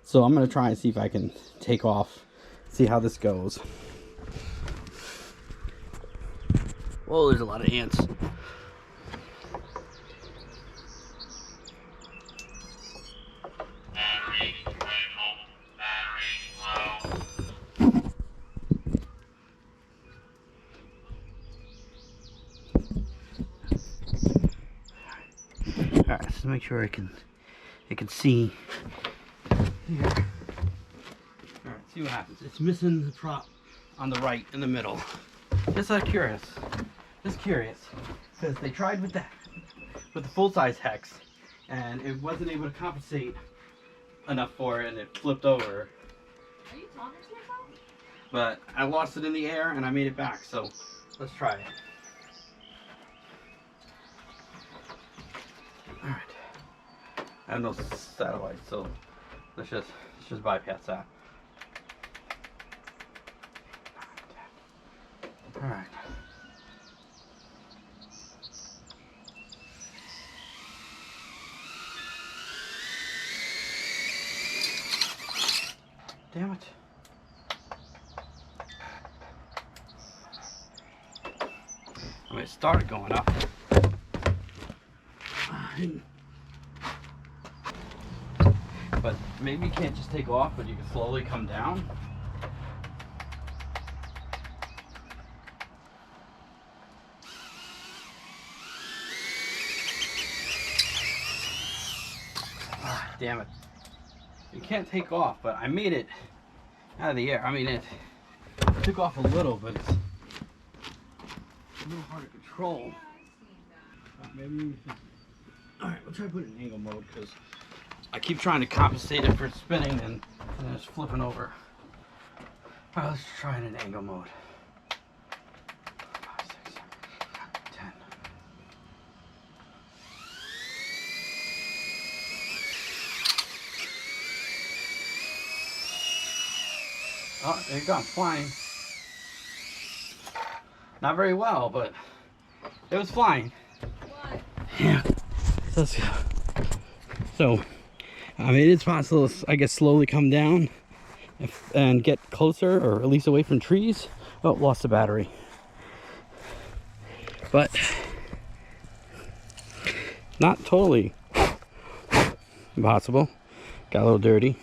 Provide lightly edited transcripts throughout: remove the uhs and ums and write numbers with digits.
So I'm gonna try and see if I can take off, see how this goes. Whoa, there's a lot of ants. Alright, let's make sure I can see here. Alright, see what happens. It's missing the prop on the right in the middle. Just curious. Just curious. Because they tried with the full-size hex and it wasn't able to compensate enough for it and it flipped over. Are you talking to yourself? But I lost it in the air and I made it back, so let's try it. Alright. I have no satellite, so let's just bypass that. Alright. Damn it. I mean, it started going up. But maybe you can't just take off, but you can slowly come down. Ah, damn it. You can't take off, but I made it out of the air. I mean, it took off a little, but it's a little hard to control. Maybe. Alright, we'll try to put it in angle mode because I keep trying to compensate it for spinning and then it's flipping over. Alright, let's try it in angle mode. 5, 6, 7, 8, 10. Oh, there you go, I'm flying. Not very well, but it was flying. What? Yeah. Let's go. So, I mean, it's possible to, I guess, slowly come down and get closer or at least away from trees. Oh, lost the battery. But not totally impossible. Got a little dirty.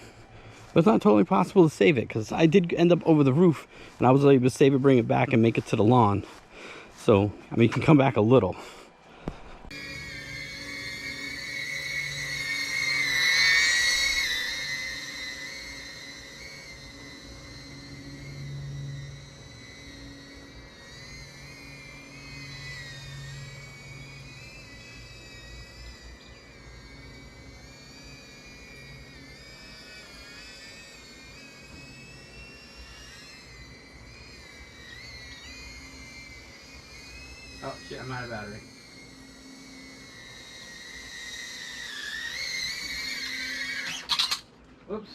But it's not totally possible to save it because I did end up over the roof and I was able to save it, bring it back, and make it to the lawn. So, I mean, you can come back a little. Oh shit, I'm out of battery. Oops.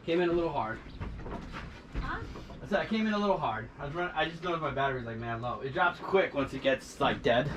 Came in a little hard. Huh? I said I came in a little hard. I just noticed my battery's like mad low. It drops quick once it gets like dead.